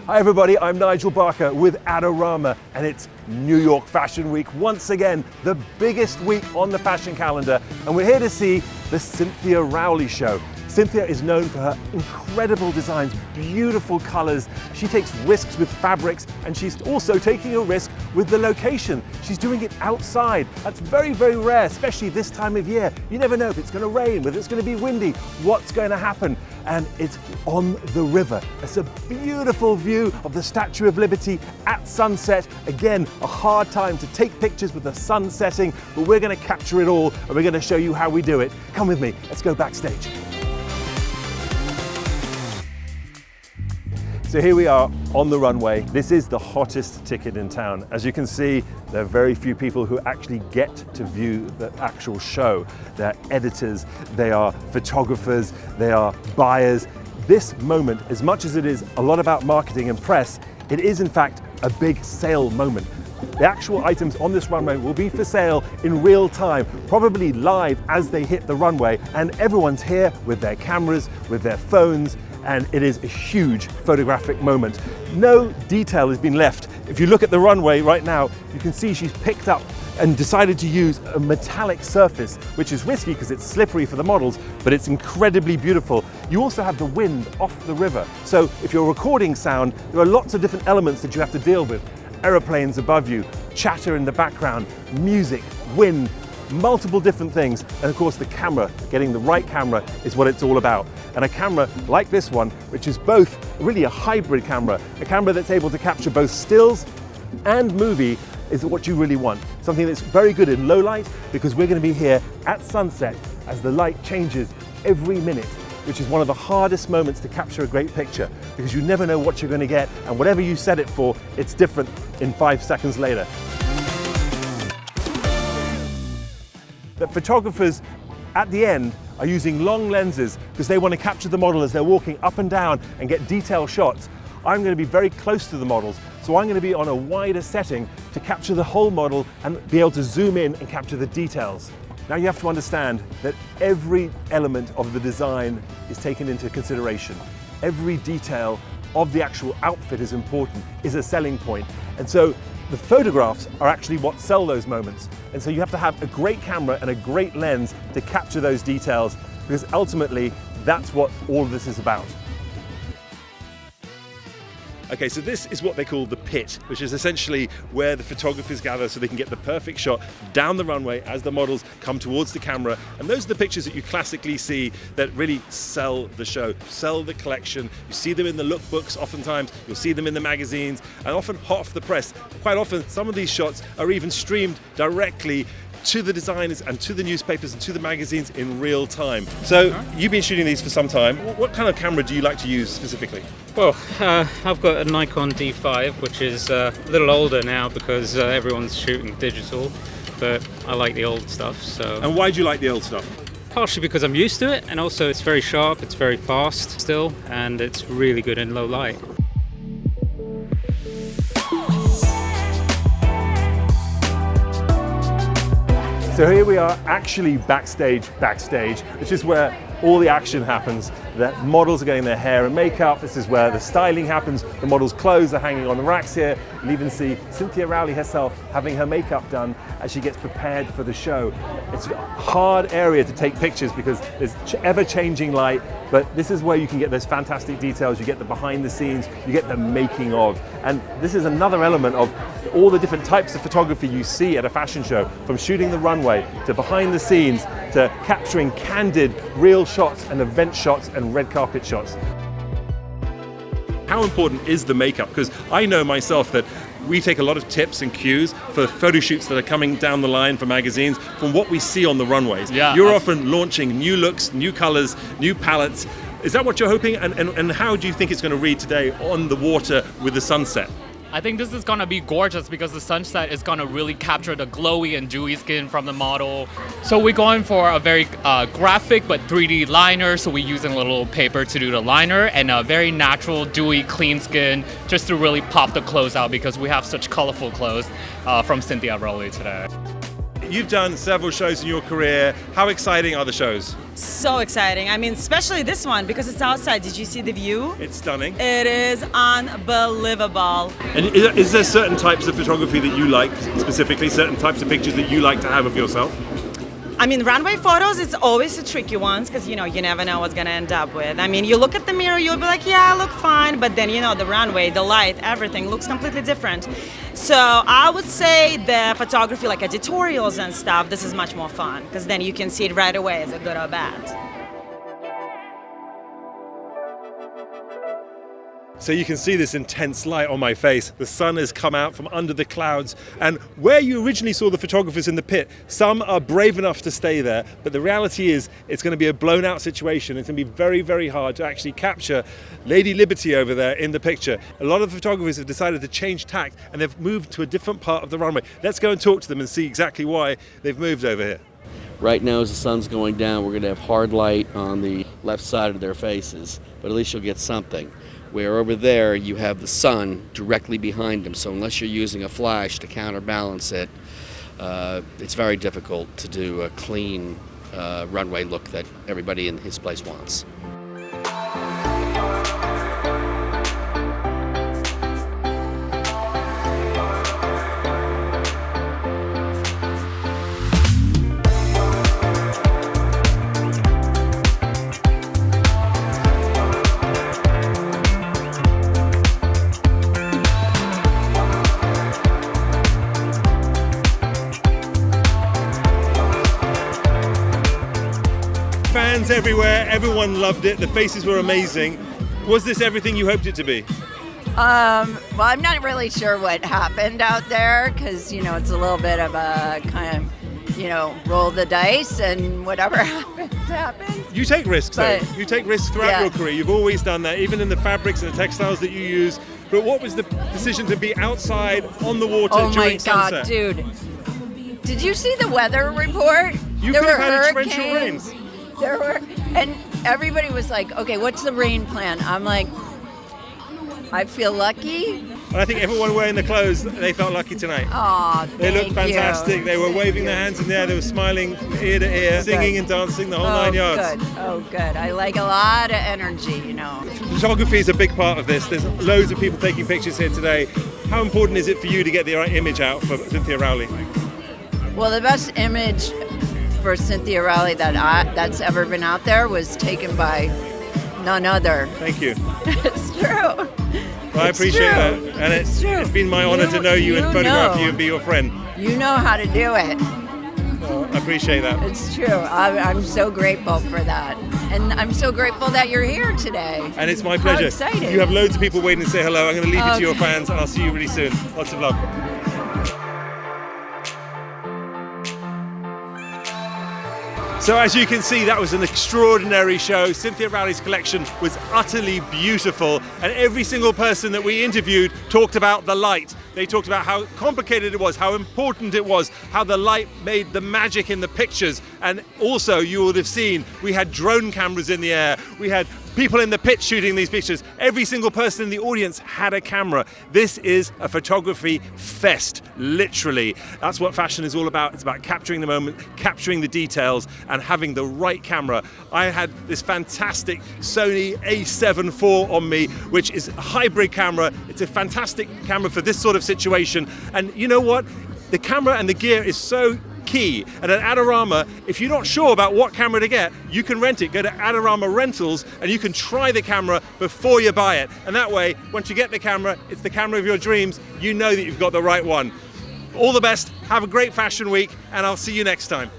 Hi everybody, I'm Nigel Barker with Adorama, and it's New York Fashion Week once again, the biggest week on the fashion calendar, and we're here to see the Cynthia Rowley show. Cynthia is known for her incredible designs, beautiful colors. She takes risks with fabrics, and she's also taking a risk with the location. She's doing it outside. That's very, very rare, especially this time of year. You never know if it's going to rain, whether it's going to be windy, what's going to happen. And it's on the river. It's a beautiful view of the Statue of Liberty at sunset. Again, a hard time to take pictures with the sun setting, but we're going to capture it all, and we're going to show you how we do it. Come with me, let's go backstage. So here we are on the runway. This is the hottest ticket in town. As you can see, there are very few people who actually get to view the actual show. They're editors, they are photographers, they are buyers. This moment, as much as it is a lot about marketing and press, it is in fact a big sale moment. The actual items on this runway will be for sale in real time, probably live as they hit the runway, and everyone's here with their cameras, with their phones, and it is a huge photographic moment. No detail has been left. If you look at the runway right now, you can see she's picked up and decided to use a metallic surface, which is risky because it's slippery for the models, but it's incredibly beautiful. You also have the wind off the river. So if you're recording sound, there are lots of different elements that you have to deal with. Aeroplanes above you, chatter in the background, music, wind, multiple different things, and of course the camera, getting the right camera is what it's all about. And a camera like this one, which is both really a hybrid camera, a camera that's able to capture both stills and movie, is what you really want. Something that's very good in low light, because we're going to be here at sunset as the light changes every minute, which is one of the hardest moments to capture a great picture, because you never know what you're going to get, and whatever you set it for, it's different in 5 seconds later. That photographers at the end are using long lenses because they want to capture the model as they're walking up and down and get detailed shots. I'm going to be very close to the models, so I'm going to be on a wider setting to capture the whole model and be able to zoom in and capture the details. Now you have to understand that every element of the design is taken into consideration. Every detail of the actual outfit is important, is a selling point. And so the photographs are actually what sell those moments. And so you have to have a great camera and a great lens to capture those details, because ultimately that's what all of this is about. Okay, so this is what they call the pit, which is essentially where the photographers gather so they can get the perfect shot down the runway as the models come towards the camera. And those are the pictures that you classically see that really sell the show, sell the collection. You see them in the lookbooks oftentimes, you'll see them in the magazines, and often hot off the press. Quite often, some of these shots are even streamed directly to the designers and to the newspapers and to the magazines in real time. So you've been shooting these for some time. What kind of camera do you like to use specifically? Well, I've got a Nikon D5, which is a little older now because everyone's shooting digital, but I like the old stuff. So. And why do you like the old stuff? Partially because I'm used to it, and also it's very sharp, it's very fast still, and it's really good in low light. So here we are actually backstage, which is where all the action happens. The models are getting their hair and makeup. This is where the styling happens. The models' clothes are hanging on the racks here. You'll even see Cynthia Rowley herself having her makeup done as she gets prepared for the show. It's a hard area to take pictures because there's ever-changing light, but this is where you can get those fantastic details. You get the behind the scenes, you get the making of. And this is another element of all the different types of photography you see at a fashion show, from shooting the runway to behind the scenes to capturing candid, real shots and event shots and red carpet shots. How important is the makeup? Because I know myself that we take a lot of tips and cues for photo shoots that are coming down the line for magazines from what we see on the runways. Yeah, you're often launching new looks, new colors, new palettes. Is that what you're hoping? And how do you think it's going to read today on the water with the sunset? I think this is gonna be gorgeous because the sunset is gonna really capture the glowy and dewy skin from the model. So we're going for a very graphic but 3D liner, so we're using a little paper to do the liner, and a very natural, dewy, clean skin just to really pop the clothes out because we have such colorful clothes from Cynthia Rowley today. you've done several shows in your career. How exciting are the shows? So exciting. I mean, especially this one because it's outside. Did you see the view? It's stunning. It is unbelievable. And is there certain types of photography that you like specifically, certain types of pictures that you like to have of yourself? I mean, runway photos, it's always a tricky ones because, you know, you never know what's going to end up with. I mean, you look at the mirror, you'll be like, yeah, I look fine. But then, you know, the runway, the light, everything looks completely different. So I would say the photography, like editorials and stuff, this is much more fun because then you can see it right away, is it good or bad. So you can see this intense light on my face. The sun has come out from under the clouds, and where you originally saw the photographers in the pit, some are brave enough to stay there, but the reality is it's going to be a blown out situation. It's going to be very, very hard to actually capture Lady Liberty over there in the picture. A lot of the photographers have decided to change tack and they've moved to a different part of the runway. Let's go and talk to them and see exactly why they've moved over here. Right now, as the sun's going down, we're going to have hard light on the left side of their faces, but at least you'll get something. Where over there, you have the sun directly behind them, so unless you're using a flash to counterbalance it, it's very difficult to do a clean runway look that everybody in his place wants. Fans everywhere, everyone loved it, the faces were amazing. Was this everything you hoped it to be? Well, I'm not really sure what happened out there because, you know, it's a little bit of a kind of, you know, roll the dice and whatever happens. You take risks though. But, You take risks throughout your career. You've always done that, even in the fabrics and the textiles that you use. But what was the decision to be outside on the water during sunset? Oh my God, dude. Did you see the weather report? You There could have were had torrential hurricanes. rains. There were, and everybody was like, okay, what's the rain plan? I'm like, I feel lucky. And I think everyone wearing the clothes, they felt lucky tonight. Aw, They looked fantastic. They were waving their hands in the air. They were smiling from ear to ear, singing and dancing the whole 9 yards. Good. Oh, good. I like a lot of energy, you know. Photography is a big part of this. There's loads of people taking pictures here today. How important is it for you to get the right image out for Cynthia Rowley? Well, the best image for Cynthia Rowley that's ever been out there was taken by none other. Thank you. It's true. Well, I appreciate that. And it's been my honor to know you and photograph you and be your friend. You know how to do it. Well, I appreciate that. It's true. I'm so grateful for that. And I'm so grateful that you're here today. And it's my pleasure. How exciting. You have loads of people waiting to say hello. I'm going to leave you to your fans and I'll see you really soon. Lots of love. So as you can see, that was an extraordinary show. Cynthia Rowley's collection was utterly beautiful, and every single person that we interviewed talked about the light. They talked about how complicated it was, how important it was, how the light made the magic in the pictures. And also, you would have seen, we had drone cameras in the air, we had people in the pit shooting these pictures. Every single person in the audience had a camera. This is a photography fest, literally. That's what fashion is all about. It's about capturing the moment, capturing the details, and having the right camera. I had this fantastic Sony A7 IV on me, which is a hybrid camera. It's a fantastic camera for this sort of situation. And you know what? The camera and the gear is so key. And at Adorama, if you're not sure about what camera to get, you can rent it. Go to Adorama Rentals and you can try the camera before you buy it. And that way, once you get the camera, it's the camera of your dreams. You know that you've got the right one. All the best, have a great fashion week, and I'll see you next time.